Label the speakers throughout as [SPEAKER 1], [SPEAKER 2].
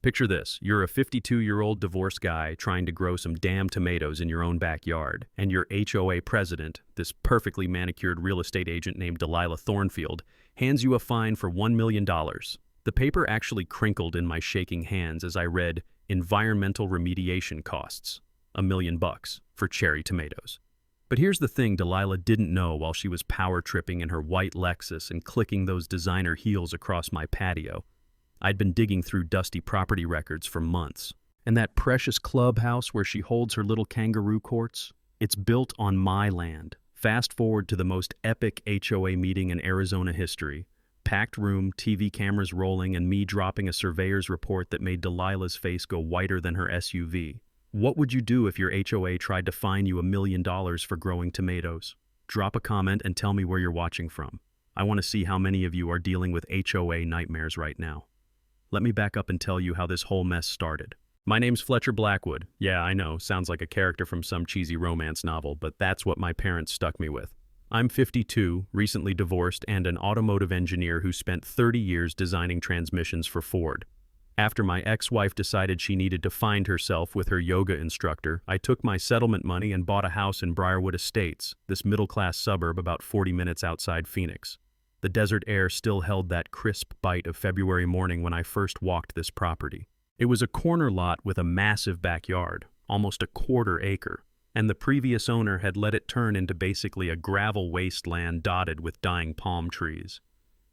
[SPEAKER 1] Picture this, you're a 52-year-old divorced guy trying to grow some damn tomatoes in your own backyard, and your HOA president, this perfectly manicured real estate agent named Delilah Thornfield, hands you a fine for $1 million. The paper actually crinkled in my shaking hands as I read, environmental remediation costs, $1 million for cherry tomatoes. But here's the thing Delilah didn't know while she was power tripping in her white Lexus and clicking those designer heels across my patio. I'd been digging through dusty property records for months. And that precious clubhouse where she holds her little kangaroo courts? It's built on my land. Fast forward to the most epic HOA meeting in Arizona history. Packed room, TV cameras rolling, and me dropping a surveyor's report that made Delilah's face go whiter than her SUV. What would you do if your HOA tried to fine you $1 million for growing tomatoes? Drop a comment and tell me where you're watching from. I want to see how many of you are dealing with HOA nightmares right now. Let me back up and tell you how this whole mess started. My name's Fletcher Blackwood. Yeah, I know, sounds like a character from some cheesy romance novel, but that's what my parents stuck me with. I'm 52, recently divorced, and an automotive engineer who spent 30 years designing transmissions for Ford. After my ex-wife decided she needed to find herself with her yoga instructor, I took my settlement money and bought a house in Briarwood Estates, this middle-class suburb about 40 minutes outside Phoenix. The desert air still held that crisp bite of February morning when I first walked this property. It was a corner lot with a massive backyard, almost a quarter acre, and the previous owner had let it turn into basically a gravel wasteland dotted with dying palm trees.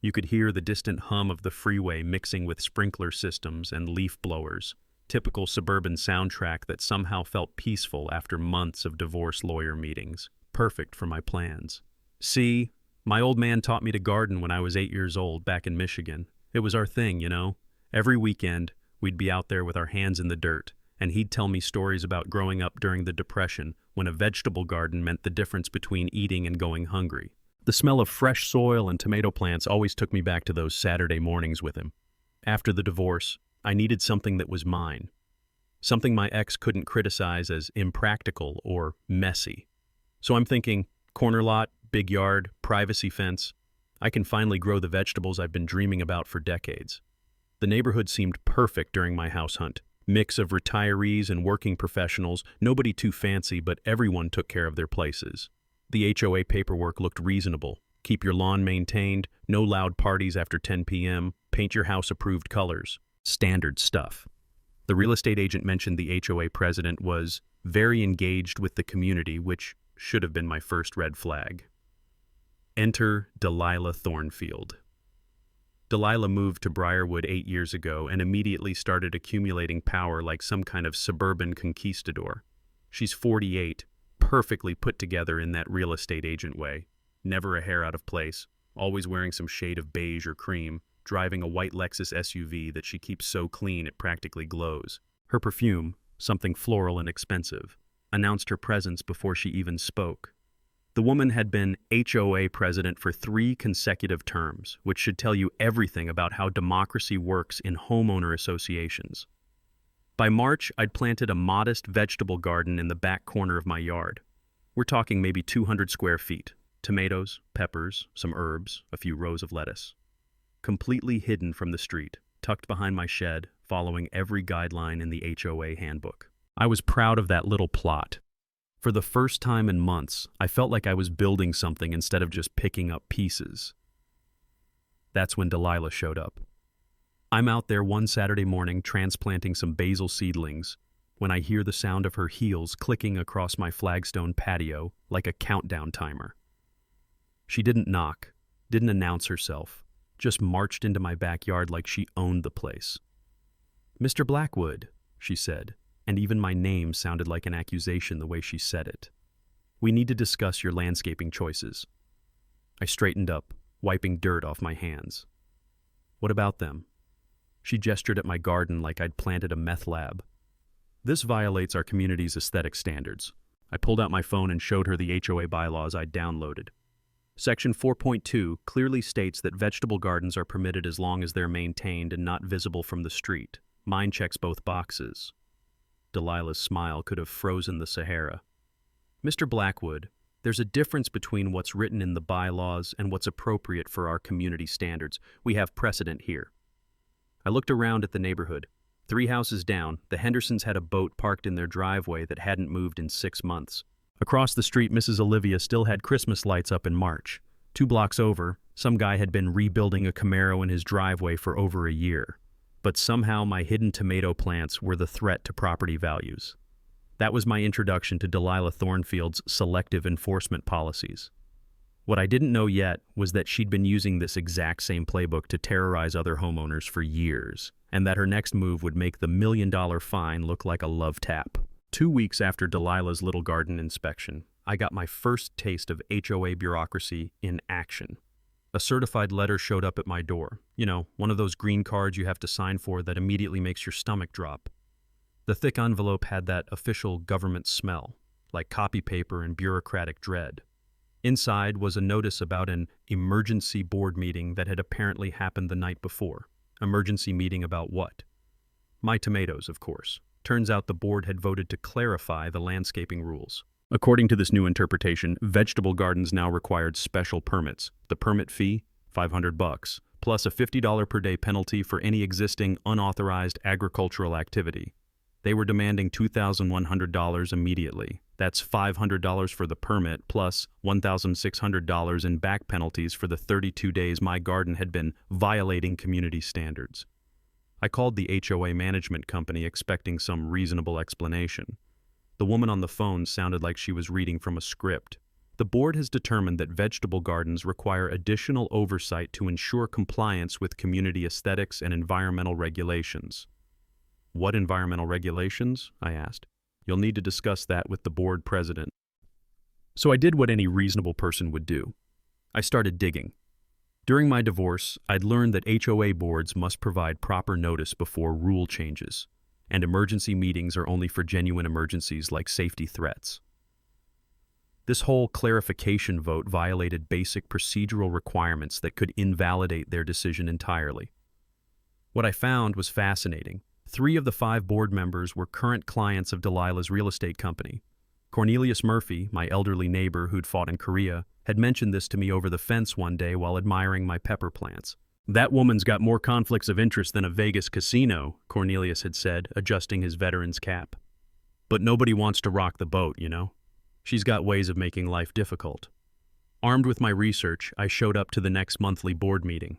[SPEAKER 1] You could hear the distant hum of the freeway mixing with sprinkler systems and leaf blowers, typical suburban soundtrack that somehow felt peaceful after months of divorce lawyer meetings, perfect for my plans. See, my old man taught me to garden when I was 8 years old back in Michigan. It was our thing, you know. Every weekend, we'd be out there with our hands in the dirt, and he'd tell me stories about growing up during the Depression when a vegetable garden meant the difference between eating and going hungry. The smell of fresh soil and tomato plants always took me back to those Saturday mornings with him. After the divorce, I needed something that was mine. Something my ex couldn't criticize as impractical or messy. So I'm thinking, corner lot, big yard, privacy fence. I can finally grow the vegetables I've been dreaming about for decades. The neighborhood seemed perfect during my house hunt. Mix of retirees and working professionals, nobody too fancy, but everyone took care of their places. The HOA paperwork looked reasonable. Keep your lawn maintained, no loud parties after 10 p.m., paint your house approved colors. Standard stuff. The real estate agent mentioned the HOA president was very engaged with the community, which should have been my first red flag. Enter Delilah Thornfield. Delilah moved to Briarwood 8 years ago and immediately started accumulating power like some kind of suburban conquistador. She's 48, perfectly put together in that real estate agent way. Never a hair out of place, always wearing some shade of beige or cream, driving a white Lexus SUV that she keeps so clean it practically glows. Her perfume, something floral and expensive, announced her presence before she even spoke. The woman had been HOA president for 3 consecutive terms, which should tell you everything about how democracy works in homeowner associations. By March, I'd planted a modest vegetable garden in the back corner of my yard. We're talking maybe 200 square feet. Tomatoes, peppers, some herbs, a few rows of lettuce. Completely hidden from the street, tucked behind my shed, following every guideline in the HOA handbook. I was proud of that little plot. For the first time in months, I felt like I was building something instead of just picking up pieces. That's when Delilah showed up. I'm out there one Saturday morning transplanting some basil seedlings when I hear the sound of her heels clicking across my flagstone patio like a countdown timer. She didn't knock, didn't announce herself, just marched into my backyard like she owned the place. "Mr. Blackwood," she said, and even my name sounded like an accusation the way she said it. "We need to discuss your landscaping choices." I straightened up, wiping dirt off my hands. "What about them?" She gestured at my garden like I'd planted a meth lab. "This violates our community's aesthetic standards." I pulled out my phone and showed her the HOA bylaws I'd downloaded. Section 4.2 clearly states that vegetable gardens are permitted as long as they're maintained and not visible from the street. Mine checks both boxes. Delilah's smile could have frozen the Sahara. "Mr. Blackwood, there's a difference between what's written in the bylaws and what's appropriate for our community standards. We have precedent here." I looked around at the neighborhood. 3 houses down, the Hendersons had a boat parked in their driveway that hadn't moved in 6 months. Across the street, Mrs. Olivia still had Christmas lights up in March. 2 blocks over, some guy had been rebuilding a Camaro in his driveway for over a year. But somehow my hidden tomato plants were the threat to property values. That was my introduction to Delilah Thornfield's selective enforcement policies. What I didn't know yet was that she'd been using this exact same playbook to terrorize other homeowners for years, and that her next move would make the $1 million fine look like a love tap. 2 weeks after Delilah's little garden inspection, I got my first taste of HOA bureaucracy in action. A certified letter showed up at my door. You know, one of those green cards you have to sign for that immediately makes your stomach drop. The thick envelope had that official government smell, like copy paper and bureaucratic dread. Inside was a notice about an emergency board meeting that had apparently happened the night before. Emergency meeting about what? My tomatoes, of course. Turns out the board had voted to clarify the landscaping rules. According to this new interpretation, vegetable gardens now required special permits. The permit fee, $500, plus a $50 per day penalty for any existing unauthorized agricultural activity. They were demanding $2,100 immediately. That's $500 for the permit, plus $1,600 in back penalties for the 32 days my garden had been violating community standards. I called the HOA management company expecting some reasonable explanation. The woman on the phone sounded like she was reading from a script. The board has determined that vegetable gardens require additional oversight to ensure compliance with community aesthetics and environmental regulations. What environmental regulations? I asked. You'll need to discuss that with the board president. So I did what any reasonable person would do. I started digging. During my divorce, I'd learned that HOA boards must provide proper notice before rule changes, and emergency meetings are only for genuine emergencies like safety threats. This whole clarification vote violated basic procedural requirements that could invalidate their decision entirely. What I found was fascinating. 3 of the 5 board members were current clients of Delilah's real estate company. Cornelius Murphy, my elderly neighbor who'd fought in Korea, had mentioned this to me over the fence one day while admiring my pepper plants. That woman's got more conflicts of interest than a Vegas casino, Cornelius had said, adjusting his veteran's cap. But nobody wants to rock the boat, you know? She's got ways of making life difficult. Armed with my research, I showed up to the next monthly board meeting.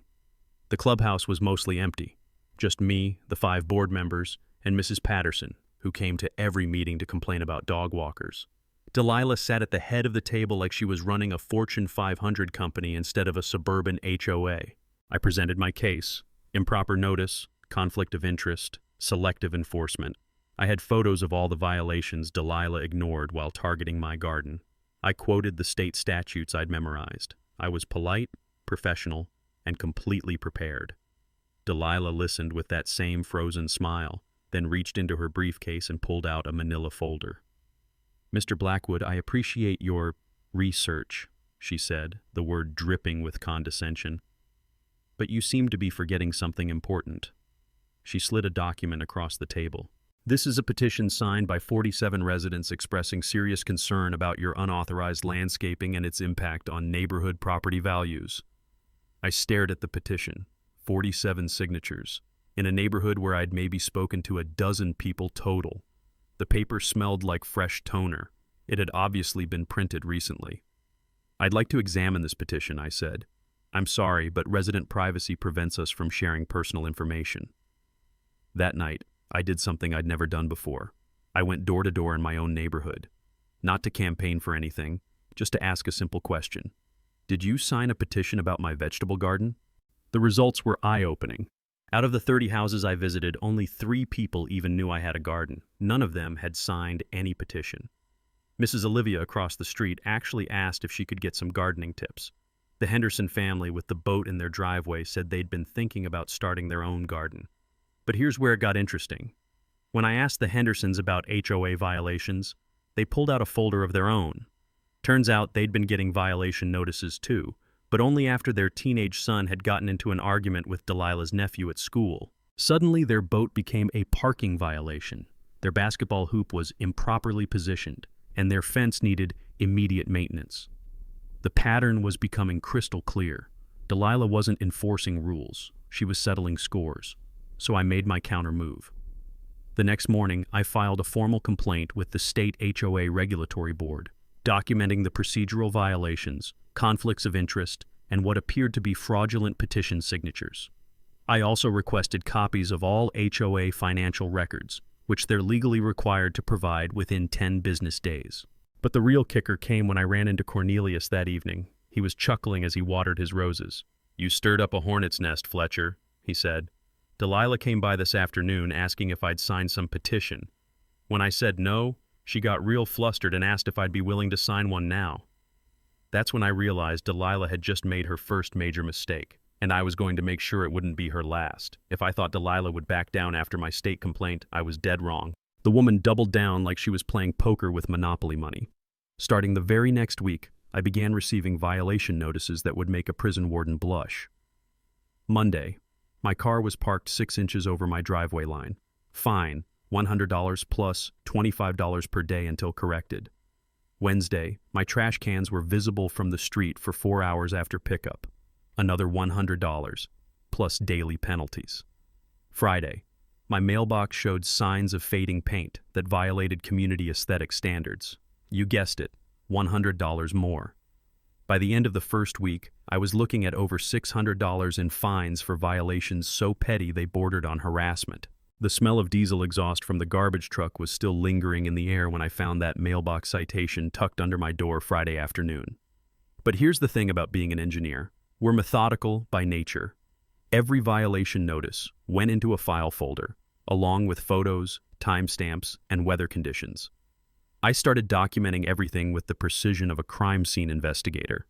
[SPEAKER 1] The clubhouse was mostly empty. Just me, the 5 board members, and Mrs. Patterson, who came to every meeting to complain about dog walkers. Delilah sat at the head of the table like she was running a Fortune 500 company instead of a suburban HOA. I presented my case: improper notice, conflict of interest, selective enforcement. I had photos of all the violations Delilah ignored while targeting my garden. I quoted the state statutes I'd memorized. I was polite, professional, and completely prepared. Delilah listened with that same frozen smile, then reached into her briefcase and pulled out a manila folder. "Mr. Blackwood, I appreciate your research," she said, the word dripping with condescension. "But you seem to be forgetting something important." She slid a document across the table. "This is a petition signed by 47 residents expressing serious concern about your unauthorized landscaping and its impact on neighborhood property values." I stared at the petition. 47 signatures, in a neighborhood where I'd maybe spoken to a dozen people total. The paper smelled like fresh toner. It had obviously been printed recently. "I'd like to examine this petition," I said. "I'm sorry, but resident privacy prevents us from sharing personal information." That night, I did something I'd never done before. I went door to door in my own neighborhood. Not to campaign for anything, just to ask a simple question. "Did you sign a petition about my vegetable garden?" The results were eye-opening. Out of the 30 houses I visited, only 3 people even knew I had a garden. None of them had signed any petition. Mrs. Olivia across the street actually asked if she could get some gardening tips. The Henderson family with the boat in their driveway said they'd been thinking about starting their own garden. But here's where it got interesting. When I asked the Hendersons about HOA violations, they pulled out a folder of their own. Turns out they'd been getting violation notices too, but only after their teenage son had gotten into an argument with Delilah's nephew at school. Suddenly, their boat became a parking violation. Their basketball hoop was improperly positioned, and their fence needed immediate maintenance. The pattern was becoming crystal clear. Delilah wasn't enforcing rules. She was settling scores. So I made my counter move. The next morning, I filed a formal complaint with the state HOA Regulatory Board, documenting the procedural violations, conflicts of interest, and what appeared to be fraudulent petition signatures. I also requested copies of all HOA Financial Records, which they're legally required to provide within 10 business days. But the real kicker came when I ran into Cornelius that evening. He was chuckling as he watered his roses. "You stirred up a hornet's nest, Fletcher," he said. "Delilah came by this afternoon asking if I'd sign some petition. When I said no, she got real flustered and asked if I'd be willing to sign one now." That's when I realized Delilah had just made her first major mistake, and I was going to make sure it wouldn't be her last. If I thought Delilah would back down after my state complaint, I was dead wrong. The woman doubled down like she was playing poker with Monopoly money. Starting the very next week, I began receiving violation notices that would make a prison warden blush. Monday, my car was parked 6 inches over my driveway line. Fine, $100 plus $25 per day until corrected. Wednesday, my trash cans were visible from the street for 4 hours after pickup. Another $100, plus daily penalties. Friday, my mailbox showed signs of fading paint that violated community aesthetic standards. You guessed it, $100 more. By the end of the first week, I was looking at over $600 in fines for violations so petty they bordered on harassment. The smell of diesel exhaust from the garbage truck was still lingering in the air when I found that mailbox citation tucked under my door Friday afternoon. But here's the thing about being an engineer. We're methodical by nature. Every violation notice went into a file folder, along with photos, timestamps, and weather conditions. I started documenting everything with the precision of a crime scene investigator.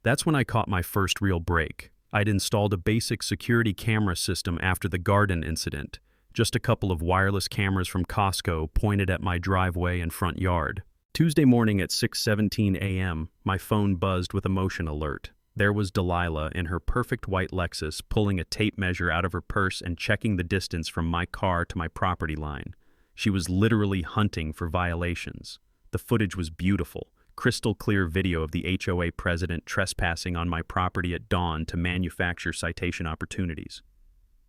[SPEAKER 1] That's when I caught my first real break. I'd installed a basic security camera system after the garden incident, just a couple of wireless cameras from Costco pointed at my driveway and front yard. Tuesday morning at 6:17 a.m., my phone buzzed with a motion alert. There was Delilah in her perfect white Lexus pulling a tape measure out of her purse and checking the distance from my car to my property line. She was literally hunting for violations. The footage was beautiful, crystal clear video of the HOA president trespassing on my property at dawn to manufacture citation opportunities.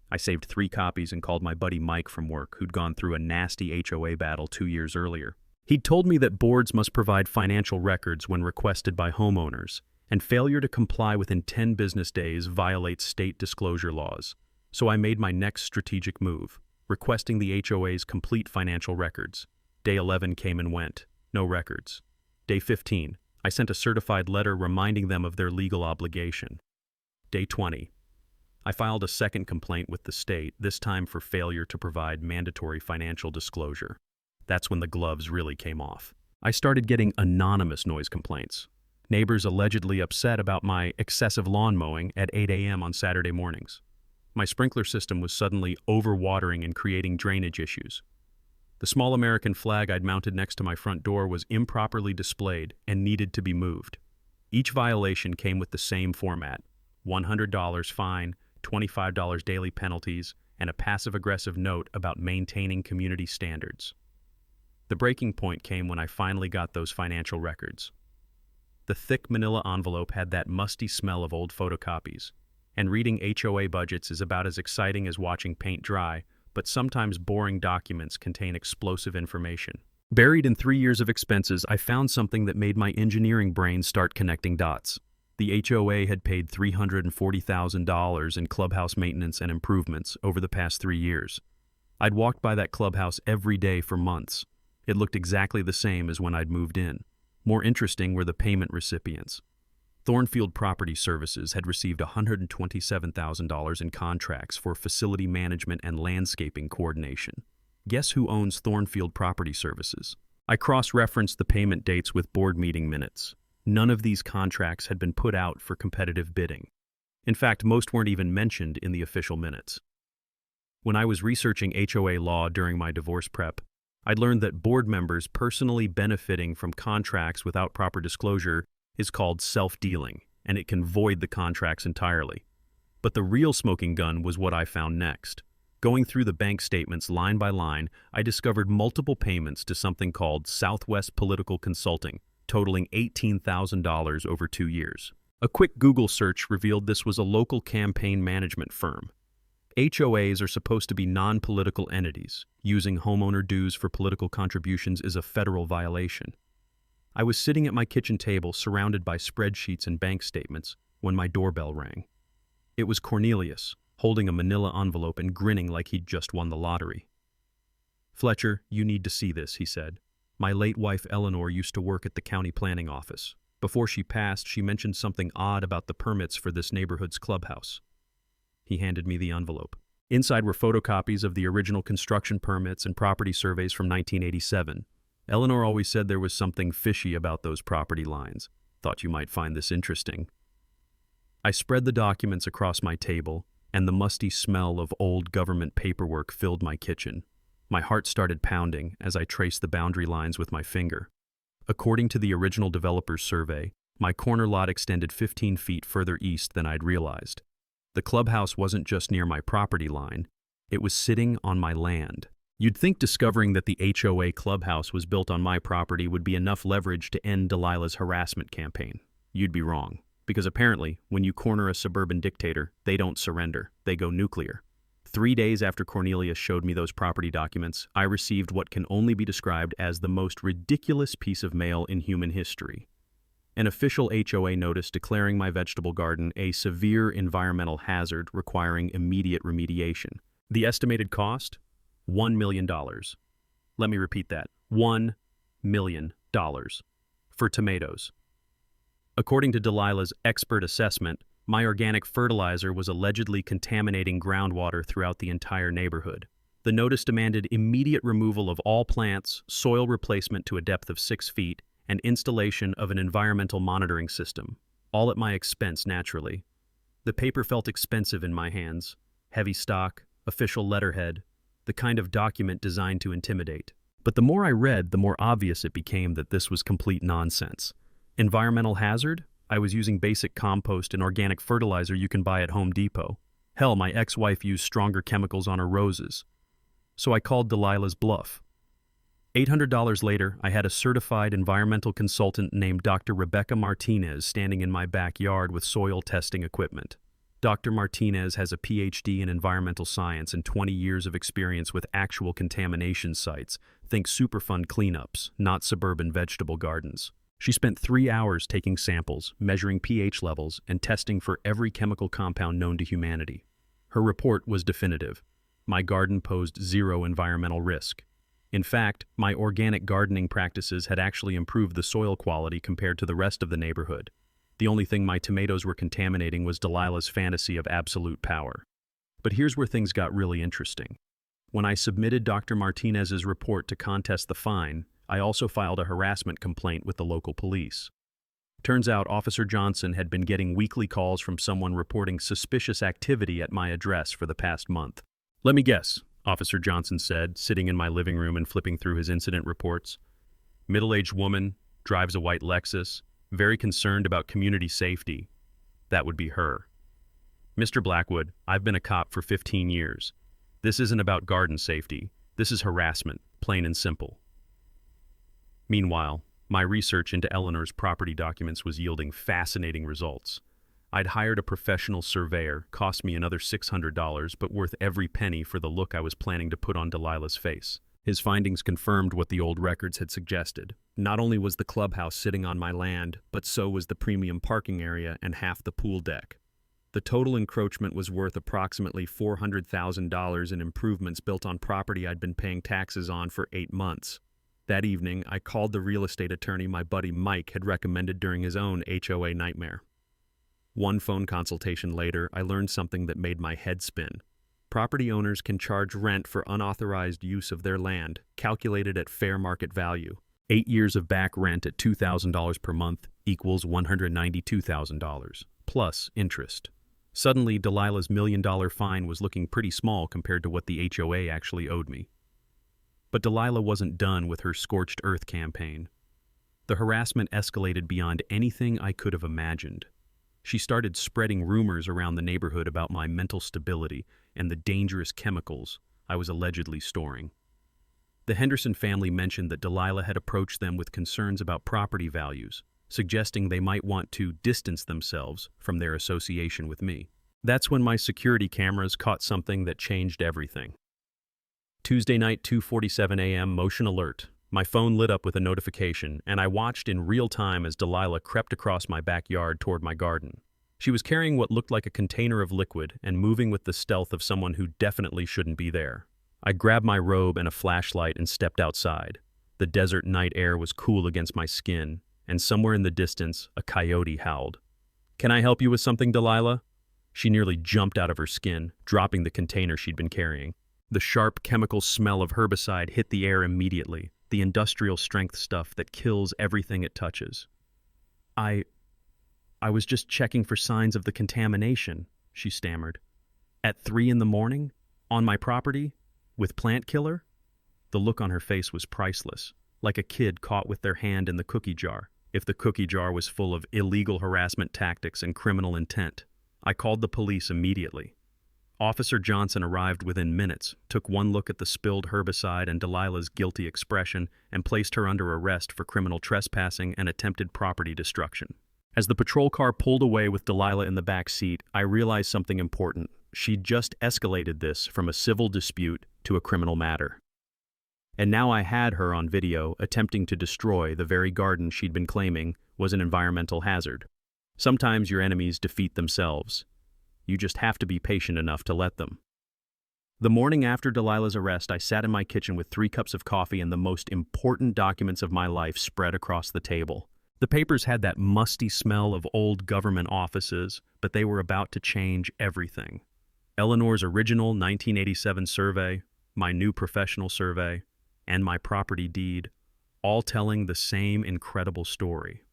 [SPEAKER 1] I saved 3 copies and called my buddy Mike from work, who'd gone through a nasty HOA battle 2 years earlier. He'd told me that boards must provide financial records when requested by homeowners, and failure to comply within 10 business days violates state disclosure laws. So I made my next strategic move, requesting the HOA's complete financial records. Day 11 came and went, no records. Day 15, I sent a certified letter reminding them of their legal obligation. Day 20, I filed a second complaint with the state, this time for failure to provide mandatory financial disclosure. That's when the gloves really came off. I started getting anonymous noise complaints. Neighbors allegedly upset about my excessive lawn mowing at 8 a.m. on Saturday mornings. My sprinkler system was suddenly overwatering and creating drainage issues. The small American flag I'd mounted next to my front door was improperly displayed and needed to be moved. Each violation came with the same format: $100 fine, $25 daily penalties, and a passive-aggressive note about maintaining community standards. The breaking point came when I finally got those financial records. The thick manila envelope had that musty smell of old photocopies, and reading HOA budgets is about as exciting as watching paint dry, but sometimes boring documents contain explosive information. Buried in 3 years of expenses, I found something that made my engineering brain start connecting dots. The HOA had paid $340,000 in clubhouse maintenance and improvements over the past 3 years. I'd walked by that clubhouse every day for months. It looked exactly the same as when I'd moved in. More interesting were the payment recipients. Thornfield Property Services had received $127,000 in contracts for facility management and landscaping coordination. Guess who owns Thornfield Property Services? I cross-referenced the payment dates with board meeting minutes. None of these contracts had been put out for competitive bidding. In fact, most weren't even mentioned in the official minutes. When I was researching HOA law during my divorce prep, I'd learned that board members personally benefiting from contracts without proper disclosure is called self-dealing, and it can void the contracts entirely. But the real smoking gun was what I found next. Going through the bank statements line by line, I discovered multiple payments to something called Southwest Political Consulting, totaling $18,000 over 2 years. A quick Google search revealed this was a local campaign management firm. HOAs are supposed to be non-political entities. Using homeowner dues for political contributions is a federal violation. I was sitting at my kitchen table surrounded by spreadsheets and bank statements when my doorbell rang. It was Cornelius, holding a manila envelope and grinning like he'd just won the lottery. "Fletcher, you need to see this," he said. "My late wife Eleanor used to work at the county planning office. Before she passed, she mentioned something odd about the permits for this neighborhood's clubhouse." He handed me the envelope. Inside were photocopies of the original construction permits and property surveys from 1987. Eleanor always said there was something fishy about those property lines. Thought you might find this interesting. I spread the documents across my table, and the musty smell of old government paperwork filled my kitchen. My heart started pounding as I traced the boundary lines with my finger. According to the original developer's survey, my corner lot extended 15 feet further east than I'd realized. The clubhouse wasn't just near my property line, it was sitting on my land. You'd think discovering that the HOA clubhouse was built on my property would be enough leverage to end Delilah's harassment campaign. You'd be wrong, because apparently, when you corner a suburban dictator, they don't surrender, they go nuclear. 3 days after Cornelius showed me those property documents, I received what can only be described as the most ridiculous piece of mail in human history. An official HOA notice declaring my vegetable garden a severe environmental hazard requiring immediate remediation. The estimated cost? $1 million. Let me repeat that. $1 million for tomatoes. According to Delilah's expert assessment, my organic fertilizer was allegedly contaminating groundwater throughout the entire neighborhood. The notice demanded immediate removal of all plants, soil replacement to a depth of 6 feet, and installation of an environmental monitoring system, all at my expense, naturally. The paper felt expensive in my hands. Heavy stock, official letterhead, the kind of document designed to intimidate. But the more I read, the more obvious it became that this was complete nonsense. Environmental hazard? I was using basic compost and organic fertilizer you can buy at Home Depot. Hell, my ex-wife used stronger chemicals on her roses. So I called Delilah's bluff. $800 later, I had a certified environmental consultant named Dr. Rebecca Martinez standing in my backyard with soil testing equipment. Dr. Martinez has a PhD in environmental science and 20 years of experience with actual contamination sites. Think Superfund cleanups, not suburban vegetable gardens. She spent 3 hours taking samples, measuring pH levels, and testing for every chemical compound known to humanity. Her report was definitive. My garden posed zero environmental risk. In fact, my organic gardening practices had actually improved the soil quality compared to the rest of the neighborhood. The only thing my tomatoes were contaminating was Delilah's fantasy of absolute power. But here's where things got really interesting. When I submitted Dr. Martinez's report to contest the fine, I also filed a harassment complaint with the local police. Turns out Officer Johnson had been getting weekly calls from someone reporting suspicious activity at my address for the past month. "Let me guess," Officer Johnson said, sitting in my living room and flipping through his incident reports. "Middle-aged woman, drives a white Lexus, very concerned about community safety. That would be her. Mr. Blackwood, I've been a cop for 15 years. This isn't about garden safety. This is harassment, plain and simple." Meanwhile, my research into Eleanor's property documents was yielding fascinating results. I'd hired a professional surveyor, cost me another $600, but worth every penny for the look I was planning to put on Delilah's face. His findings confirmed what the old records had suggested. Not only was the clubhouse sitting on my land, but so was the premium parking area and half the pool deck. The total encroachment was worth approximately $400,000 in improvements built on property I'd been paying taxes on for 8 months. That evening, I called the real estate attorney my buddy Mike had recommended during his own HOA nightmare. One phone consultation later, I learned something that made my head spin. Property owners can charge rent for unauthorized use of their land, calculated at fair market value. 8 years of back rent at $2,000 per month equals $192,000, plus interest. Suddenly, Delilah's $1 million fine was looking pretty small compared to what the HOA actually owed me. But Delilah wasn't done with her scorched earth campaign. The harassment escalated beyond anything I could have imagined. She started spreading rumors around the neighborhood about my mental stability and the dangerous chemicals I was allegedly storing. The Henderson family mentioned that Delilah had approached them with concerns about property values, suggesting they might want to distance themselves from their association with me. That's when my security cameras caught something that changed everything. Tuesday night, 2:47 a.m., motion alert. My phone lit up with a notification, and I watched in real time as Delilah crept across my backyard toward my garden. She was carrying what looked like a container of liquid and moving with the stealth of someone who definitely shouldn't be there. I grabbed my robe and a flashlight and stepped outside. The desert night air was cool against my skin, and somewhere in the distance, a coyote howled. "Can I help you with something, Delilah?" She nearly jumped out of her skin, dropping the container she'd been carrying. The sharp chemical smell of herbicide hit the air immediately, the industrial strength stuff that kills everything it touches. I was just checking for signs of the contamination," she stammered. "At 3 a.m? On my property? With plant killer?" The look on her face was priceless, like a kid caught with their hand in the cookie jar, if the cookie jar was full of illegal harassment tactics and criminal intent. I called the police immediately. Officer Johnson arrived within minutes, took one look at the spilled herbicide and Delilah's guilty expression, and placed her under arrest for criminal trespassing and attempted property destruction. As the patrol car pulled away with Delilah in the back seat, I realized something important. She'd just escalated this from a civil dispute to a criminal matter. And now I had her on video attempting to destroy the very garden she'd been claiming was an environmental hazard. Sometimes your enemies defeat themselves. You just have to be patient enough to let them. The morning after Delilah's arrest, I sat in my kitchen with 3 cups of coffee and the most important documents of my life spread across the table. The papers had that musty smell of old government offices, but they were about to change everything. Eleanor's original 1987 survey, my new professional survey, and my property deed, all telling the same incredible story.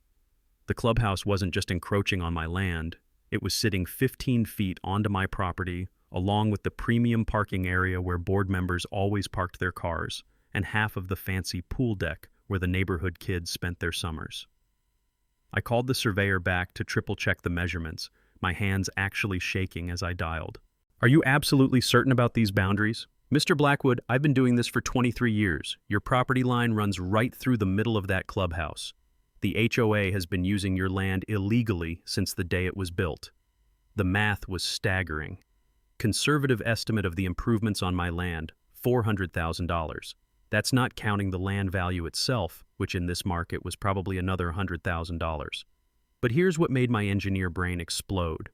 [SPEAKER 1] The clubhouse wasn't just encroaching on my land, it was sitting 15 feet onto my property, along with the premium parking area where board members always parked their cars, and half of the fancy pool deck where the neighborhood kids spent their summers. I called the surveyor back to triple-check the measurements, my hands actually shaking as I dialed. "Are you absolutely certain about these boundaries?" "Mr. Blackwood, I've been doing this for 23 years. Your property line runs right through the middle of that clubhouse. The HOA has been using your land illegally since the day it was built." The math was staggering. Conservative estimate of the improvements on my land, $400,000. That's not counting the land value itself, which in this market was probably another $100,000. But here's what made my engineer brain explode.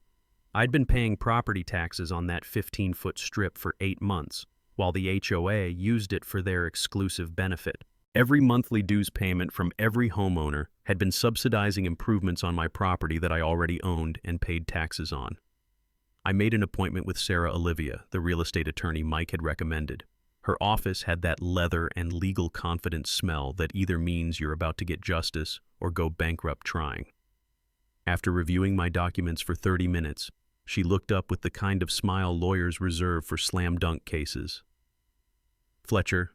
[SPEAKER 1] I'd been paying property taxes on that 15-foot strip for 8 months, while the HOA used it for their exclusive benefit. Every monthly dues payment from every homeowner had been subsidizing improvements on my property that I already owned and paid taxes on. I made an appointment with Sarah Olivia, the real estate attorney Mike had recommended. Her office had that leather and legal confidence smell that either means you're about to get justice or go bankrupt trying. After reviewing my documents for 30 minutes, she looked up with the kind of smile lawyers reserve for slam-dunk cases. "Fletcher,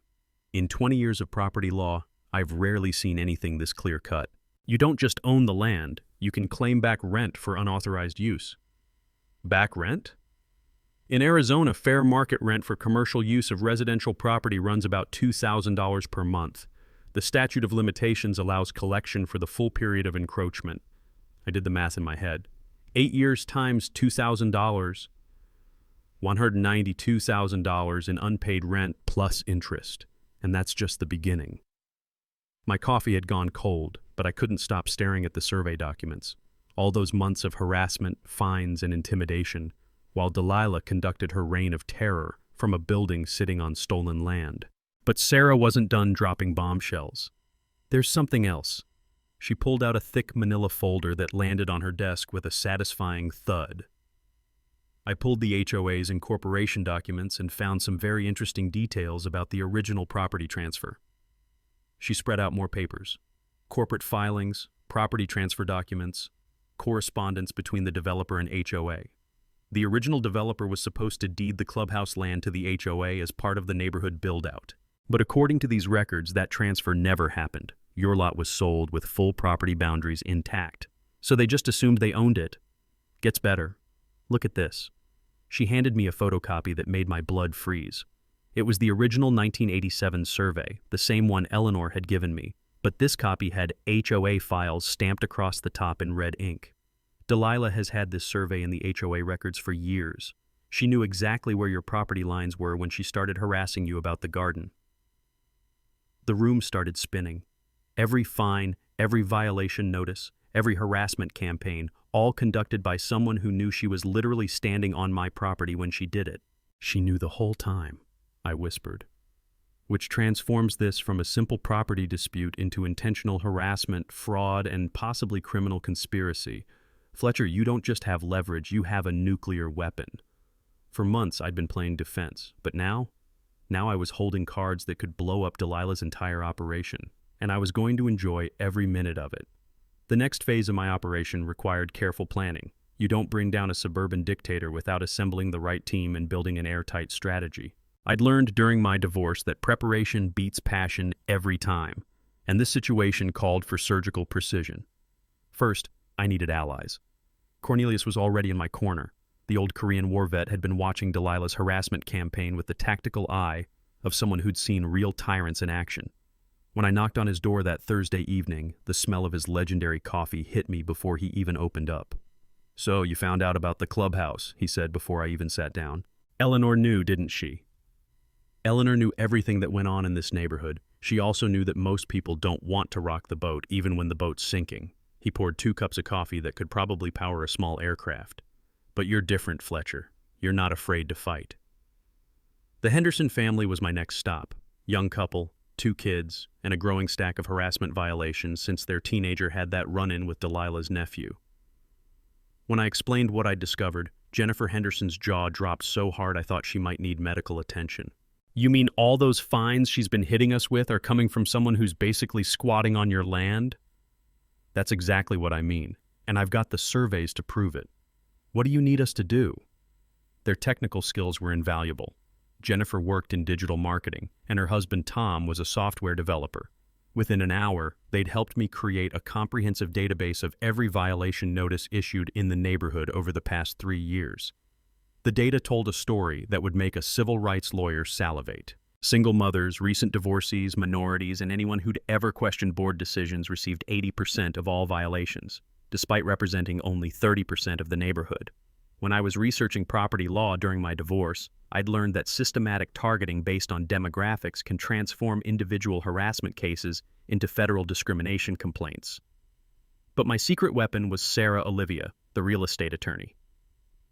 [SPEAKER 1] in 20 years of property law, I've rarely seen anything this clear-cut. You don't just own the land, you can claim back rent for unauthorized use." "Back rent?" "In Arizona, fair market rent for commercial use of residential property runs about $2,000 per month. The statute of limitations allows collection for the full period of encroachment." I did the math in my head. 8 years times $2,000, $192,000 in unpaid rent plus interest. And that's just the beginning. My coffee had gone cold, but I couldn't stop staring at the survey documents. All those months of harassment, fines, and intimidation, while Delilah conducted her reign of terror from a building sitting on stolen land. But Sarah wasn't done dropping bombshells. "There's something else." She pulled out a thick manila folder that landed on her desk with a satisfying thud. I pulled the HOA's incorporation documents and found some very interesting details about the original property transfer. She spread out more papers. Corporate filings, property transfer documents, correspondence between the developer and HOA. The original developer was supposed to deed the clubhouse land to the HOA as part of the neighborhood build-out. But according to these records, that transfer never happened. Your lot was sold with full property boundaries intact. So they just assumed they owned it. Gets better. Look at this. She handed me a photocopy that made my blood freeze. It was the original 1987 survey, the same one Eleanor had given me, but this copy had HOA files stamped across the top in red ink. Delilah has had this survey in the HOA records for years. She knew exactly where your property lines were when she started harassing you about the garden. The room started spinning. Every fine, every violation notice, every harassment campaign, all conducted by someone who knew she was literally standing on my property when she did it. She knew the whole time, I whispered. Which transforms this from a simple property dispute into intentional harassment, fraud, and possibly criminal conspiracy. Fletcher, you don't just have leverage, you have a nuclear weapon. For months, I'd been playing defense, but now I was holding cards that could blow up Delilah's entire operation, and I was going to enjoy every minute of it. The next phase of my operation required careful planning. You don't bring down a suburban dictator without assembling the right team and building an airtight strategy. I'd learned during my divorce that preparation beats passion every time, and this situation called for surgical precision. First, I needed allies. Cornelius was already in my corner. The old Korean war vet had been watching Delilah's harassment campaign with the tactical eye of someone who'd seen real tyrants in action. When I knocked on his door that Thursday evening, the smell of his legendary coffee hit me before he even opened up. "So, you found out about the Clubhouse," he said before I even sat down. "Eleanor knew, didn't she?" Eleanor knew everything that went on in this neighborhood. She also knew that most people don't want to rock the boat, even when the boat's sinking. He poured 2 cups of coffee that could probably power a small aircraft. "But you're different, Fletcher. You're not afraid to fight." The Henderson family was my next stop. Young couple, 2 kids, and a growing stack of harassment violations since their teenager had that run-in with Delilah's nephew. When I explained what I'd discovered, Jennifer Henderson's jaw dropped so hard I thought she might need medical attention. "You mean all those fines she's been hitting us with are coming from someone who's basically squatting on your land?" "That's exactly what I mean, and I've got the surveys to prove it." "What do you need us to do?" Their technical skills were invaluable. Jennifer worked in digital marketing, and her husband Tom was a software developer. Within an hour, they'd helped me create a comprehensive database of every violation notice issued in the neighborhood over the past 3 years. The data told a story that would make a civil rights lawyer salivate. Single mothers, recent divorcees, minorities, and anyone who'd ever questioned board decisions received 80% of all violations, despite representing only 30% of the neighborhood. When I was researching property law during my divorce, I'd learned that systematic targeting based on demographics can transform individual harassment cases into federal discrimination complaints. But my secret weapon was Sarah Olivia, the real estate attorney.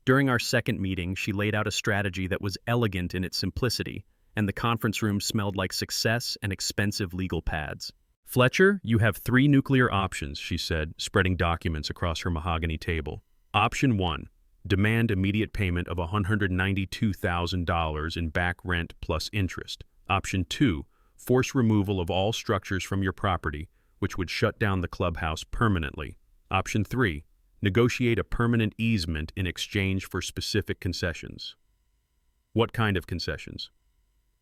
[SPEAKER 1] During our second meeting, she laid out a strategy that was elegant in its simplicity, and the conference room smelled like success and expensive legal pads. "Fletcher, you have 3 nuclear options," she said, spreading documents across her mahogany table. "Option 1. Demand immediate payment of $192,000 in back rent plus interest. Option 2. Force removal of all structures from your property, which would shut down the clubhouse permanently. Option 3. Negotiate a permanent easement in exchange for specific concessions." "What kind of concessions?"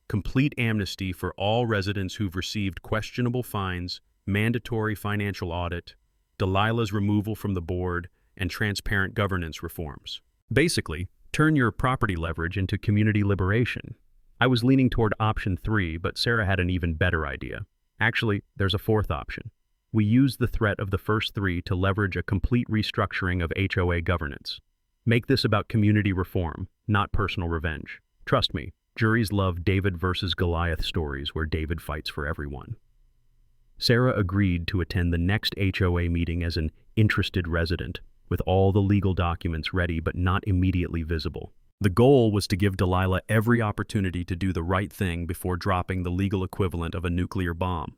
[SPEAKER 1] "Complete amnesty for all residents who've received questionable fines, mandatory financial audit, Delilah's removal from the board, and transparent governance reforms." Basically, turn your property leverage into community liberation. I was leaning toward option 3, but Sarah had an even better idea. Actually, there's a 4th option. We use the threat of the first 3 to leverage a complete restructuring of HOA governance. Make this about community reform, not personal revenge. Trust me, juries love David versus Goliath stories where David fights for everyone. Sarah agreed to attend the next HOA meeting as an interested resident, with all the legal documents ready but not immediately visible. The goal was to give Delilah every opportunity to do the right thing before dropping the legal equivalent of a nuclear bomb.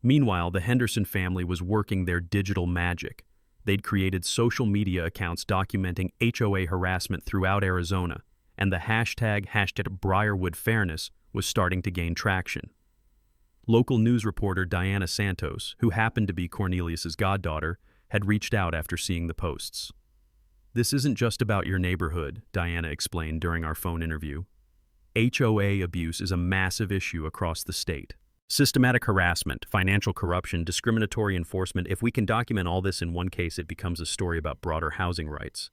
[SPEAKER 1] Meanwhile, the Henderson family was working their digital magic. They'd created social media accounts documenting HOA harassment throughout Arizona, and the hashtag #BriarwoodFairness was starting to gain traction. Local news reporter Diana Santos, who happened to be Cornelius's goddaughter, had reached out after seeing the posts. "This isn't just about your neighborhood," Diana explained during our phone interview. HOA abuse is a massive issue across the state. Systematic harassment, financial corruption, discriminatory enforcement. If we can document all this in one case, it becomes a story about broader housing rights.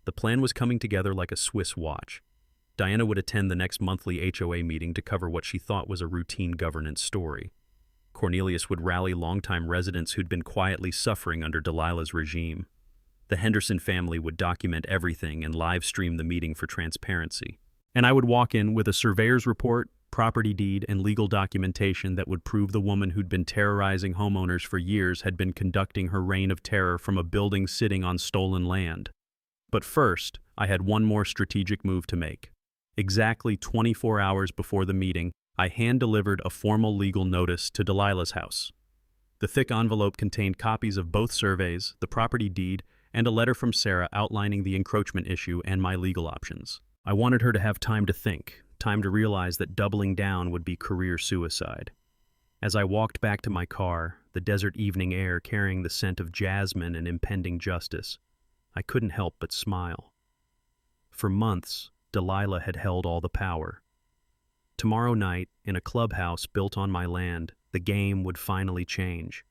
[SPEAKER 1] The plan was coming together like a Swiss watch. Diana would attend the next monthly HOA meeting to cover what she thought was a routine governance story. Cornelius would rally longtime residents who'd been quietly suffering under Delilah's regime. The Henderson family would document everything and live stream the meeting for transparency. And I would walk in with a surveyor's report, property deed, and legal documentation that would prove the woman who'd been terrorizing homeowners for years had been conducting her reign of terror from a building sitting on stolen land. But first, I had one more strategic move to make. Exactly 24 hours before the meeting, I hand-delivered a formal legal notice to Delilah's house. The thick envelope contained copies of both surveys, the property deed, and a letter from Sarah outlining the encroachment issue and my legal options. I wanted her to have time to think, time to realize that doubling down would be career suicide. As I walked back to my car, the desert evening air carrying the scent of jasmine and impending justice, I couldn't help but smile. For months, Delilah had held all the power. Tomorrow night, in a clubhouse built on my land, the game would finally change.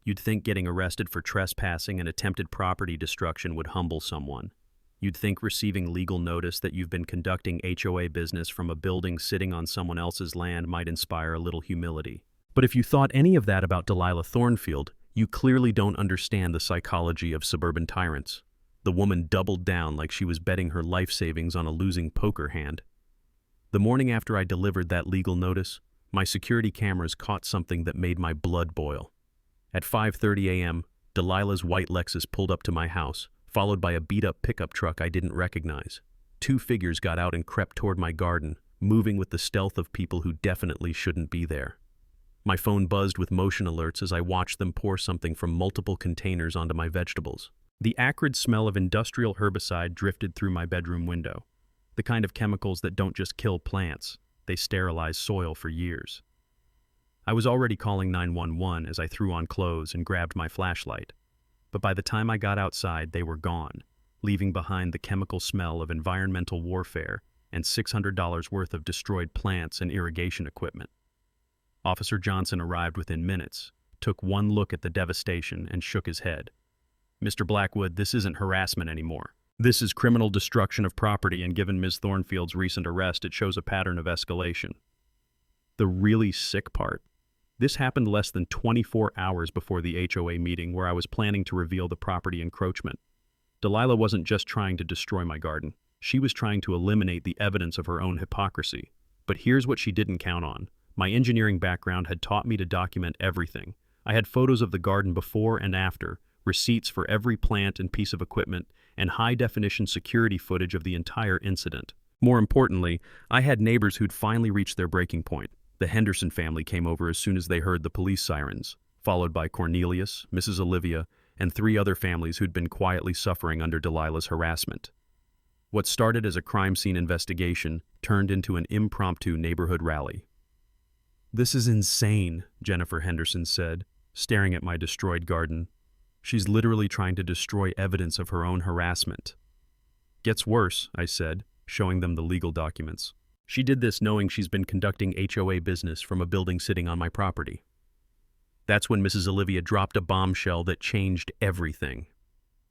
[SPEAKER 1] You'd think getting arrested for trespassing and attempted property destruction would humble someone. You'd think receiving legal notice that you've been conducting HOA business from a building sitting on someone else's land might inspire a little humility. But if you thought any of that about Delilah Thornfield, you clearly don't understand the psychology of suburban tyrants. The woman doubled down like she was betting her life savings on a losing poker hand. The morning after I delivered that legal notice, my security cameras caught something that made my blood boil. At 5:30 a.m., Delilah's white Lexus pulled up to my house, followed by a beat-up pickup truck I didn't recognize. Two figures got out and crept toward my garden, moving with the stealth of people who definitely shouldn't be there. My phone buzzed with motion alerts as I watched them pour something from multiple containers onto my vegetables. The acrid smell of industrial herbicide drifted through my bedroom window. The kind of chemicals that don't just kill plants, they sterilize soil for years. I was already calling 911 as I threw on clothes and grabbed my flashlight. But by the time I got outside, they were gone, leaving behind the chemical smell of environmental warfare and $600 worth of destroyed plants and irrigation equipment. Officer Johnson arrived within minutes, took one look at the devastation, and shook his head. "Mr. Blackwood, this isn't harassment anymore. This is criminal destruction of property, and given Ms. Thornfield's recent arrest, it shows a pattern of escalation." The really sick part? This happened less than 24 hours before the HOA meeting where I was planning to reveal the property encroachment. Delilah wasn't just trying to destroy my garden. She was trying to eliminate the evidence of her own hypocrisy. But here's what she didn't count on. My engineering background had taught me to document everything. I had photos of the garden before and after, receipts for every plant and piece of equipment, and high-definition security footage of the entire incident. More importantly, I had neighbors who'd finally reached their breaking point. The Henderson family came over as soon as they heard the police sirens, followed by Cornelius, Mrs. Olivia, and 3 other families who'd been quietly suffering under Delilah's harassment. What started as a crime scene investigation turned into an impromptu neighborhood rally. "This is insane," Jennifer Henderson said, staring at my destroyed garden. "She's literally trying to destroy evidence of her own harassment." "Gets worse," I said, showing them the legal documents. "She did this knowing she's been conducting HOA business from a building sitting on my property." That's when Mrs. Olivia dropped a bombshell that changed everything.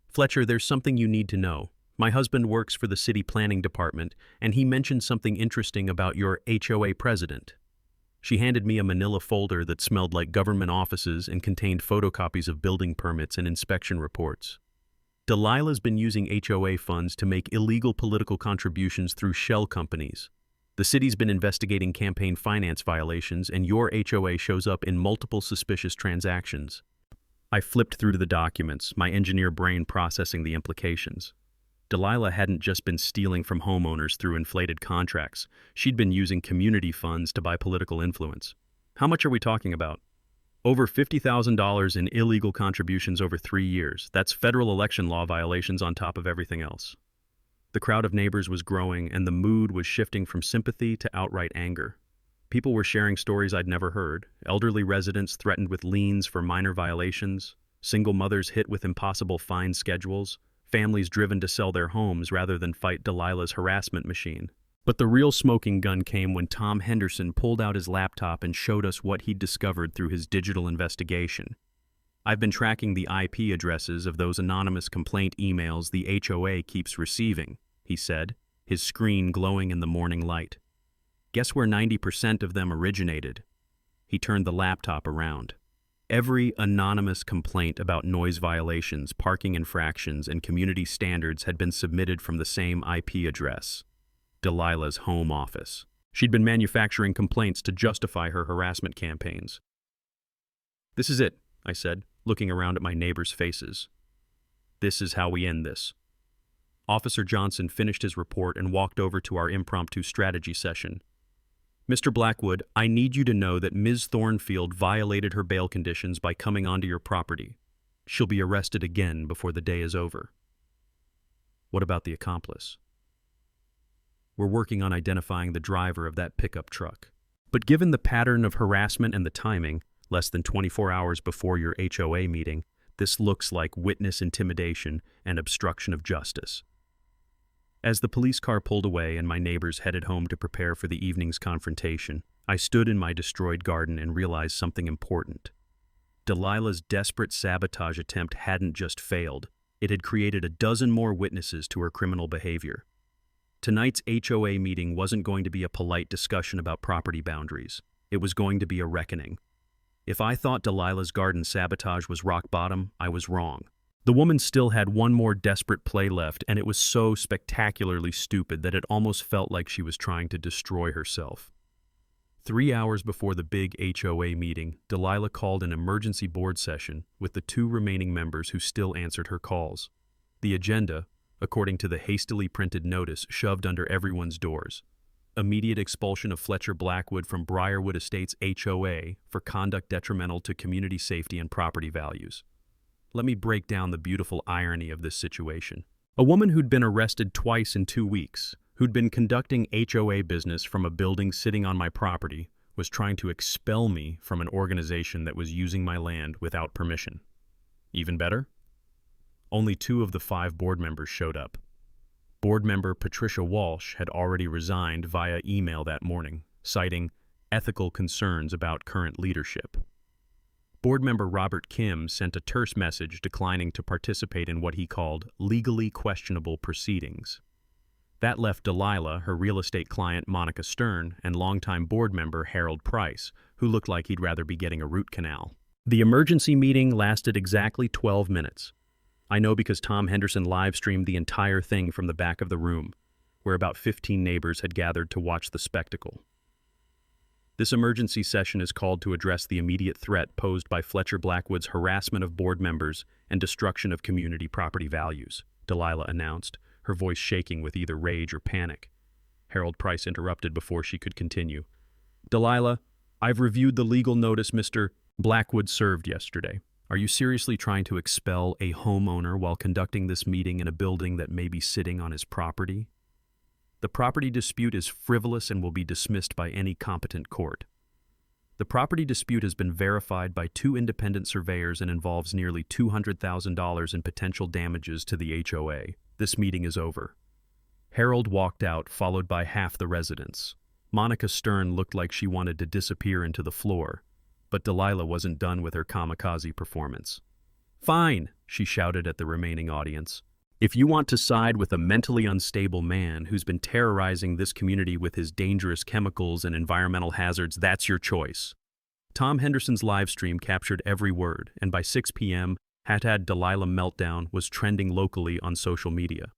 [SPEAKER 1] "Fletcher, there's something you need to know. My husband works for the city planning department, and he mentioned something interesting about your HOA president." She handed me a manila folder that smelled like government offices and contained photocopies of building permits and inspection reports. "Delilah's been using HOA funds to make illegal political contributions through shell companies. The city's been investigating campaign finance violations, and your HOA shows up in multiple suspicious transactions." I flipped through to the documents, my engineer brain processing the implications. Delilah hadn't just been stealing from homeowners through inflated contracts. She'd been using community funds to buy political influence. How much are we talking about? Over $50,000 in illegal contributions over 3 years. That's federal election law violations on top of everything else. The crowd of neighbors was growing, and the mood was shifting from sympathy to outright anger. People were sharing stories I'd never heard. Elderly residents threatened with liens for minor violations, single mothers hit with impossible fine schedules, families driven to sell their homes rather than fight Delilah's harassment machine. But the real smoking gun came when Tom Henderson pulled out his laptop and showed us what he'd discovered through his digital investigation. "I've been tracking the IP addresses of those anonymous complaint emails the HOA keeps receiving," he said, his screen glowing in the morning light. "Guess where 90% of them originated?" He turned the laptop around. Every anonymous complaint about noise violations, parking infractions, and community standards had been submitted from the same IP address, Delilah's home office. She'd been manufacturing complaints to justify her harassment campaigns. "This is it," I said, looking around at my neighbors' faces. "This is how we end this." Officer Johnson finished his report and walked over to our impromptu strategy session. "Mr. Blackwood, I need you to know that Ms. Thornfield violated her bail conditions by coming onto your property. She'll be arrested again before the day is over." "What about the accomplice?" "We're working on identifying the driver of that pickup truck. But given the pattern of harassment and the timing, less than 24 hours before your HOA meeting, this looks like witness intimidation and obstruction of justice." As the police car pulled away and my neighbors headed home to prepare for the evening's confrontation, I stood in my destroyed garden and realized something important. Delilah's desperate sabotage attempt hadn't just failed, it had created a dozen more witnesses to her criminal behavior. Tonight's HOA meeting wasn't going to be a polite discussion about property boundaries. It was going to be a reckoning. If I thought Delilah's garden sabotage was rock bottom, I was wrong. The woman still had one more desperate play left, and it was so spectacularly stupid that it almost felt like she was trying to destroy herself. 3 hours before the big HOA meeting, Delilah called an emergency board session with the 2 remaining members who still answered her calls. The agenda, according to the hastily printed notice shoved under everyone's doors: immediate expulsion of Fletcher Blackwood from Briarwood Estates HOA for conduct detrimental to community safety and property values. Let me break down the beautiful irony of this situation. A woman who'd been arrested twice in 2 weeks, who'd been conducting HOA business from a building sitting on my property, was trying to expel me from an organization that was using my land without permission. Even better? Only 2 of the 5 board members showed up. Board member Patricia Walsh had already resigned via email that morning, citing ethical concerns about current leadership. Board member Robert Kim sent a terse message declining to participate in what he called legally questionable proceedings. That left Delilah, her real estate client Monica Stern, and longtime board member Harold Price, who looked like he'd rather be getting a root canal. The emergency meeting lasted exactly 12 minutes. I know because Tom Henderson live-streamed the entire thing from the back of the room, where about 15 neighbors had gathered to watch the spectacle. This emergency session is called to address the immediate threat posed by Fletcher Blackwood's harassment of board members and destruction of community property values, Delilah announced, her voice shaking with either rage or panic. Harold Price interrupted before she could continue. "Delilah, I've reviewed the legal notice Mr. Blackwood served yesterday. Are you seriously trying to expel a homeowner while conducting this meeting in a building that may be sitting on his property? The property dispute is frivolous and will be dismissed by any competent court. The property dispute has been verified by 2 independent surveyors and involves nearly $200,000 in potential damages to the HOA. This meeting is over." Harold walked out, followed by half the residents. Monica Stern looked like she wanted to disappear into the floor, but Delilah wasn't done with her kamikaze performance. "Fine," she shouted at the remaining audience. "If you want to side with a mentally unstable man who's been terrorizing this community with his dangerous chemicals and environmental hazards, that's your choice." Tom Henderson's livestream captured every word, and by 6 p.m., #Delilah Meltdown was trending locally on social media.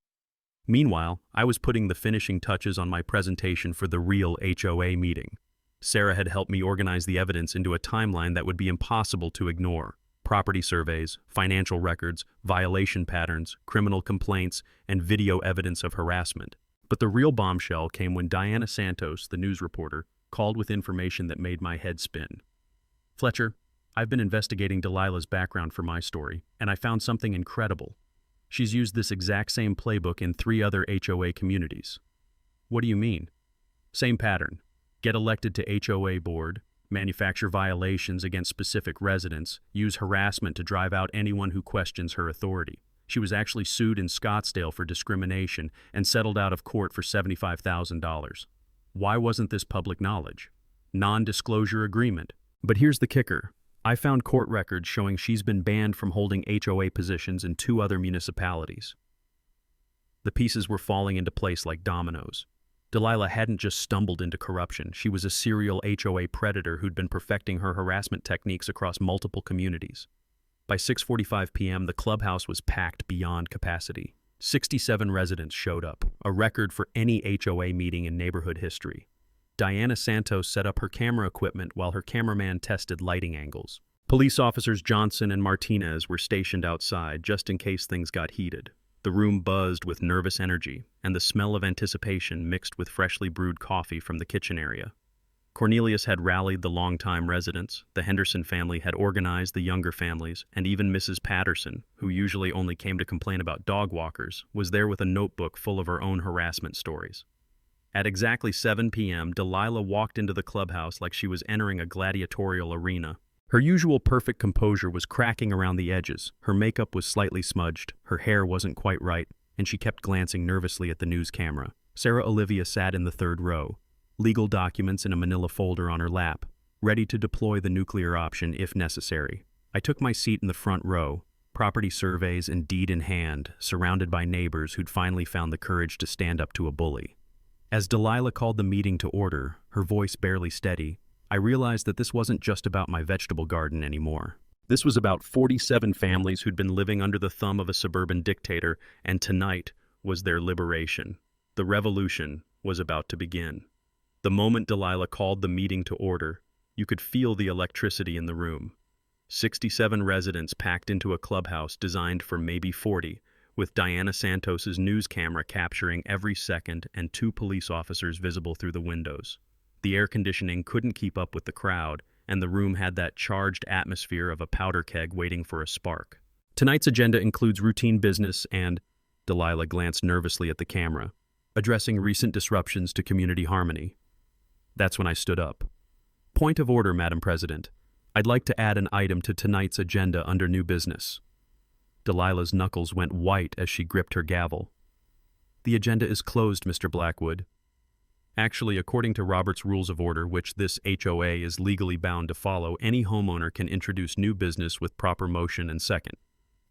[SPEAKER 1] Meanwhile, I was putting the finishing touches on my presentation for the real HOA meeting. Sarah had helped me organize the evidence into a timeline that would be impossible to ignore. Property surveys, financial records, violation patterns, criminal complaints, and video evidence of harassment. But the real bombshell came when Diana Santos, the news reporter, called with information that made my head spin. "Fletcher, I've been investigating Delilah's background for my story, and I found something incredible. She's used this exact same playbook in 3 other HOA communities." "What do you mean?" "Same pattern. Get elected to HOA board, manufacture violations against specific residents, use harassment to drive out anyone who questions her authority. She was actually sued in Scottsdale for discrimination and settled out of court for $75,000. Why wasn't this public knowledge? Non-disclosure agreement. But here's the kicker. I found court records showing she's been banned from holding HOA positions in 2 other municipalities." The pieces were falling into place like dominoes. Delilah hadn't just stumbled into corruption. She was a serial HOA predator who'd been perfecting her harassment techniques across multiple communities. By 6:45 p.m., the clubhouse was packed beyond capacity. 67 residents showed up, a record for any HOA meeting in neighborhood history. Diana Santos set up her camera equipment while her cameraman tested lighting angles. Police officers Johnson and Martinez were stationed outside just in case things got heated. The room buzzed with nervous energy, and the smell of anticipation mixed with freshly brewed coffee from the kitchen area. Cornelius had rallied the longtime residents, the Henderson family had organized the younger families, and even Mrs. Patterson, who usually only came to complain about dog walkers, was there with a notebook full of her own harassment stories. At exactly 7 p.m., Delilah walked into the clubhouse like she was entering a gladiatorial arena. Her usual perfect composure was cracking around the edges, her makeup was slightly smudged, her hair wasn't quite right, and she kept glancing nervously at the news camera. Sarah Olivia sat in the third row, legal documents in a manila folder on her lap, ready to deploy the nuclear option if necessary. I took my seat in the front row, property surveys and deed in hand, surrounded by neighbors who'd finally found the courage to stand up to a bully. As Delilah called the meeting to order, her voice barely steady, I realized that this wasn't just about my vegetable garden anymore. This was about 47 families who'd been living under the thumb of a suburban dictator, and tonight was their liberation. The revolution was about to begin. The moment Delilah called the meeting to order, you could feel the electricity in the room. 67 residents packed into a clubhouse designed for maybe 40, with Diana Santos's news camera capturing every second and 2 police officers visible through the windows. The air conditioning couldn't keep up with the crowd, and the room had that charged atmosphere of a powder keg waiting for a spark. Tonight's agenda includes routine business and, Delilah glanced nervously at the camera, addressing recent disruptions to community harmony. That's when I stood up. Point of order, Madam President. I'd like to add an item to tonight's agenda under new business. Delilah's knuckles went white as she gripped her gavel. The agenda is closed, Mr. Blackwood. Actually, according to Robert's Rules of Order, which this HOA is legally bound to follow, any homeowner can introduce new business with proper motion and second.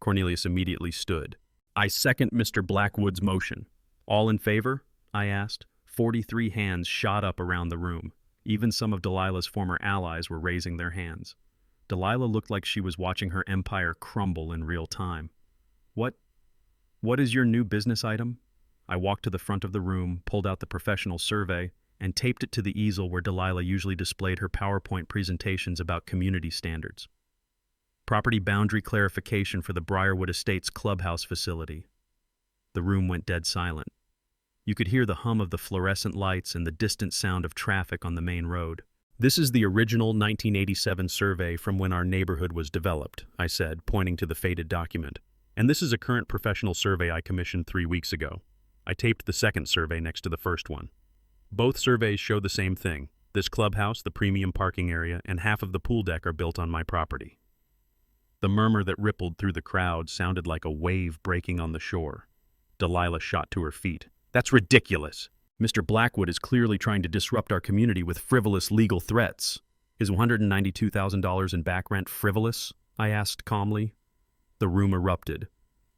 [SPEAKER 1] Cornelius immediately stood. I second Mr. Blackwood's motion. All in favor? I asked. 43 hands shot up around the room. Even some of Delilah's former allies were raising their hands. Delilah looked like she was watching her empire crumble in real time. What is your new business item? I walked to the front of the room, pulled out the professional survey, and taped it to the easel where Delilah usually displayed her PowerPoint presentations about community standards. Property boundary clarification for the Briarwood Estates clubhouse facility. The room went dead silent. You could hear the hum of the fluorescent lights and the distant sound of traffic on the main road. This is the original 1987 survey from when our neighborhood was developed, I said, pointing to the faded document. And this is a current professional survey I commissioned 3 weeks ago. I taped the second survey next to the first one. Both surveys show the same thing. This clubhouse, the premium parking area, and half of the pool deck are built on my property. The murmur that rippled through the crowd sounded like a wave breaking on the shore. Delilah shot to her feet. That's ridiculous. Mr. Blackwood is clearly trying to disrupt our community with frivolous legal threats. Is $192,000 in back rent frivolous? I asked calmly. The room erupted.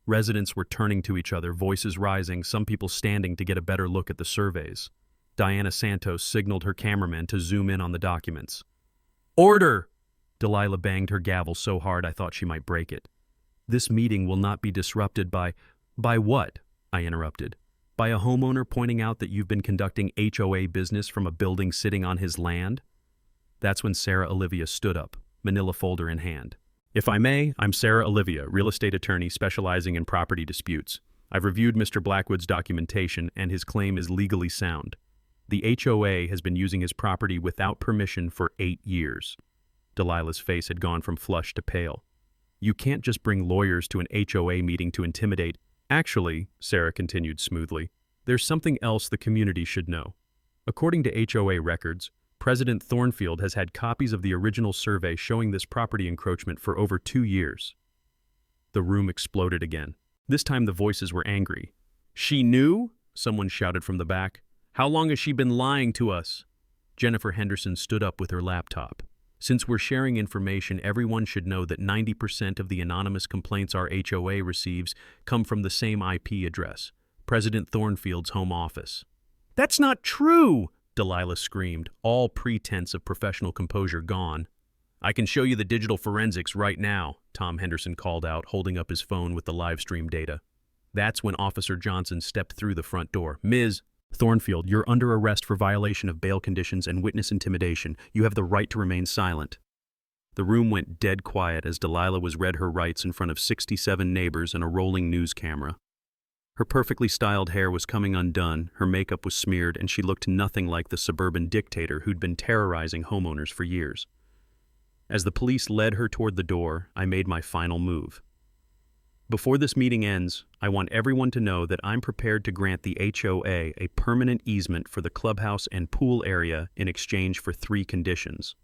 [SPEAKER 1] Residents were turning to each other, voices rising, some people standing to get a better look at the surveys. Diana Santos signaled her cameraman to zoom in on the documents. Order! Delilah banged her gavel so hard I thought she might break it. This meeting will not be disrupted by what? I interrupted. By a homeowner pointing out that you've been conducting HOA business from a building sitting on his land? That's when Sarah Olivia stood up, manila folder in hand. If I may, I'm Sarah Olivia, real estate attorney specializing in property disputes. I've reviewed Mr. Blackwood's documentation and his claim is legally sound. The HOA has been using his property without permission for 8 years. Delilah's face had gone from flush to pale. You can't just bring lawyers to an HOA meeting to intimidate. Actually, Sarah continued smoothly, there's something else the community should know. According to HOA Records, President Thornfield has had copies of the original survey showing this property encroachment for over 2 years. The room exploded again. This time the voices were angry. She knew? Someone shouted from the back. How long has she been lying to us? Jennifer Henderson stood up with her laptop. Since we're sharing information, everyone should know that 90% of the anonymous complaints our HOA receives come from the same IP address, President Thornfield's home office. "That's not true!" Delilah screamed, all pretense of professional composure gone. "I can show you the digital forensics right now," Tom Henderson called out, holding up his phone with the live stream data. That's when Officer Johnson stepped through the front door. "Ms. Thornfield, you're under arrest for violation of bail conditions and witness intimidation. You have the right to remain silent." The room went dead quiet as Delilah was read her rights in front of 67 neighbors and a rolling news camera. Her perfectly styled hair was coming undone, her makeup was smeared, and she looked nothing like the suburban dictator who'd been terrorizing homeowners for years. As the police led her toward the door, I made my final move. "Before this meeting ends, I want everyone to know that I'm prepared to grant the HOA a permanent easement for the clubhouse and pool area in exchange for 3 conditions.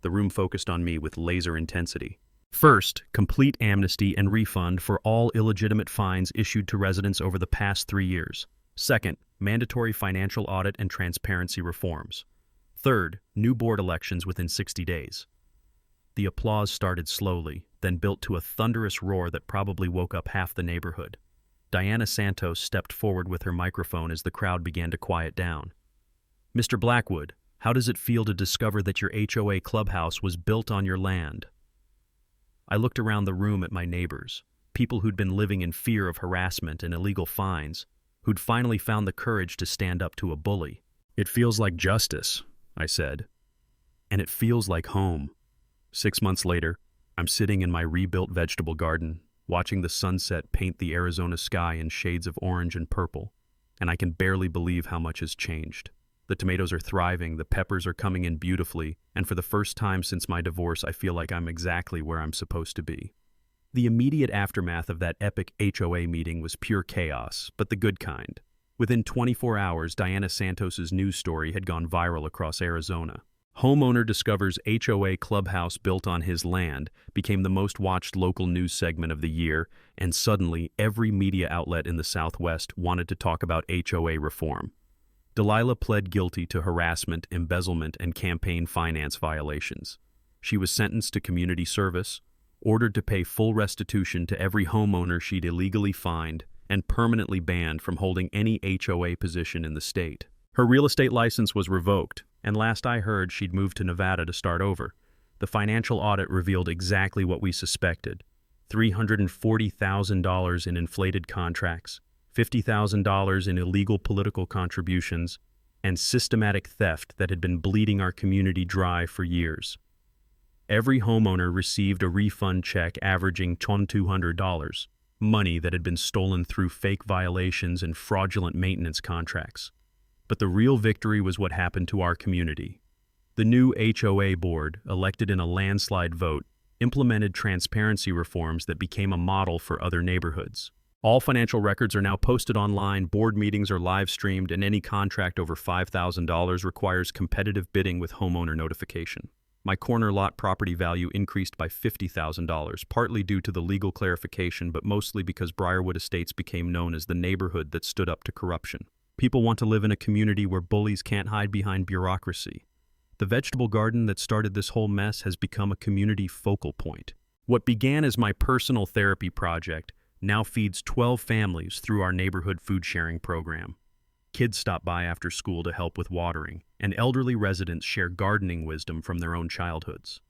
[SPEAKER 1] The room focused on me with laser intensity. First, complete amnesty and refund for all illegitimate fines issued to residents over the past 3 years. Second, mandatory financial audit and transparency reforms. Third, new board elections within 60 days. The applause started slowly, then built to a thunderous roar that probably woke up half the neighborhood. Diana Santos stepped forward with her microphone as the crowd began to quiet down. "Mr. Blackwood, how does it feel to discover that your HOA clubhouse was built on your land?" I looked around the room at my neighbors, people who'd been living in fear of harassment and illegal fines, who'd finally found the courage to stand up to a bully. "It feels like justice," I said. "And it feels like home." 6 months later, I'm sitting in my rebuilt vegetable garden, watching the sunset paint the Arizona sky in shades of orange and purple, and I can barely believe how much has changed. The tomatoes are thriving, the peppers are coming in beautifully, and for the first time since my divorce, I feel like I'm exactly where I'm supposed to be. The immediate aftermath of that epic HOA meeting was pure chaos, but the good kind. Within 24 hours, Diana Santos's news story had gone viral across Arizona. "Homeowner discovers HOA clubhouse built on his land" became the most watched local news segment of the year, and suddenly every media outlet in the Southwest wanted to talk about HOA reform. Delilah pled guilty to harassment, embezzlement, and campaign finance violations. She was sentenced to community service, ordered to pay full restitution to every homeowner she'd illegally fined, and permanently banned from holding any HOA position in the state. Her real estate license was revoked, and last I heard, she'd moved to Nevada to start over. The financial audit revealed exactly what we suspected: $340,000 in inflated contracts, $50,000 in illegal political contributions, and systematic theft that had been bleeding our community dry for years. Every homeowner received a refund check averaging $200, money that had been stolen through fake violations and fraudulent maintenance contracts. But the real victory was what happened to our community. The new HOA board, elected in a landslide vote, implemented transparency reforms that became a model for other neighborhoods. All financial records are now posted online, board meetings are live streamed, and any contract over $5,000 requires competitive bidding with homeowner notification. My corner lot property value increased by $50,000, partly due to the legal clarification, but mostly because Briarwood Estates became known as the neighborhood that stood up to corruption. People want to live in a community where bullies can't hide behind bureaucracy. The vegetable garden that started this whole mess has become a community focal point. What began as my personal therapy project now feeds 12 families through our neighborhood food sharing program. Kids stop by after school to help with watering, and elderly residents share gardening wisdom from their own childhoods.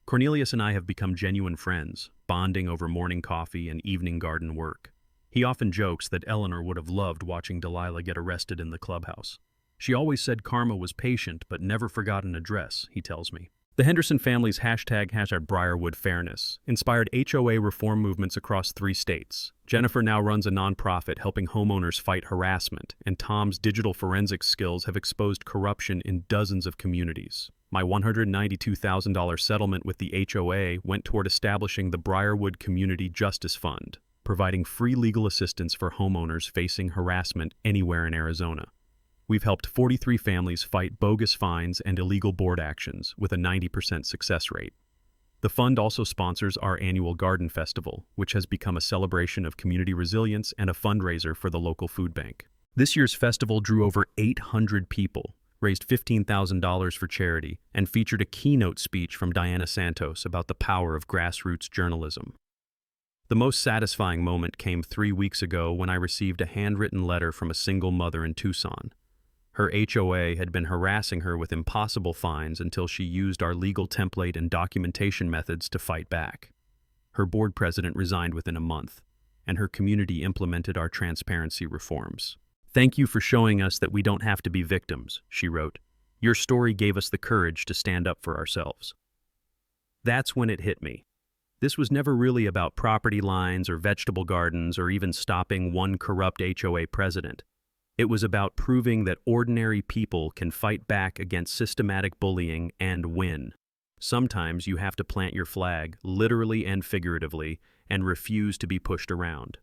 [SPEAKER 1] Cornelius and I have become genuine friends, bonding over morning coffee and evening garden work. He often jokes that Eleanor would have loved watching Delilah get arrested in the clubhouse. "She always said karma was patient, but never forgot an address," he tells me. The Henderson family's hashtag Briarwood Fairness inspired HOA reform movements across 3 states. Jennifer now runs a nonprofit helping homeowners fight harassment, and Tom's digital forensics skills have exposed corruption in dozens of communities. My $192,000 settlement with the HOA went toward establishing the Briarwood Community Justice Fund, providing free legal assistance for homeowners facing harassment anywhere in Arizona. We've helped 43 families fight bogus fines and illegal board actions with a 90% success rate. The fund also sponsors our annual garden festival, which has become a celebration of community resilience and a fundraiser for the local food bank. This year's festival drew over 800 people, raised $15,000 for charity, and featured a keynote speech from Diana Santos about the power of grassroots journalism. The most satisfying moment came 3 weeks ago when I received a handwritten letter from a single mother in Tucson. Her HOA had been harassing her with impossible fines until she used our legal template and documentation methods to fight back. Her board president resigned within a month, and her community implemented our transparency reforms. "Thank you for showing us that we don't have to be victims," she wrote. "Your story gave us the courage to stand up for ourselves." That's when it hit me. This was never really about property lines or vegetable gardens or even stopping one corrupt HOA president. It was about proving that ordinary people can fight back against systematic bullying and win. Sometimes you have to plant your flag, literally and figuratively, and refuse to be pushed around.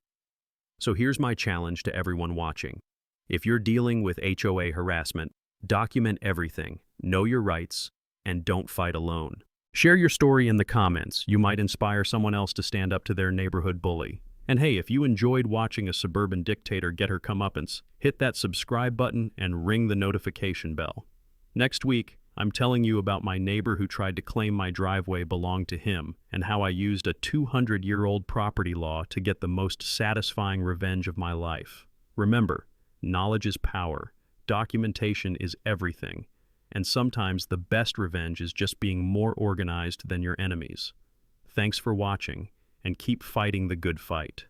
[SPEAKER 1] So here's my challenge to everyone watching. If you're dealing with HOA harassment, document everything, know your rights, and don't fight alone. Share your story in the comments. You might inspire someone else to stand up to their neighborhood bully. And hey, if you enjoyed watching a suburban dictator get her comeuppance, hit that subscribe button and ring the notification bell. Next week, I'm telling you about my neighbor who tried to claim my driveway belonged to him and how I used a 200-year-old property law to get the most satisfying revenge of my life. Remember, knowledge is power, documentation is everything, and sometimes the best revenge is just being more organized than your enemies. Thanks for watching, and keep fighting the good fight.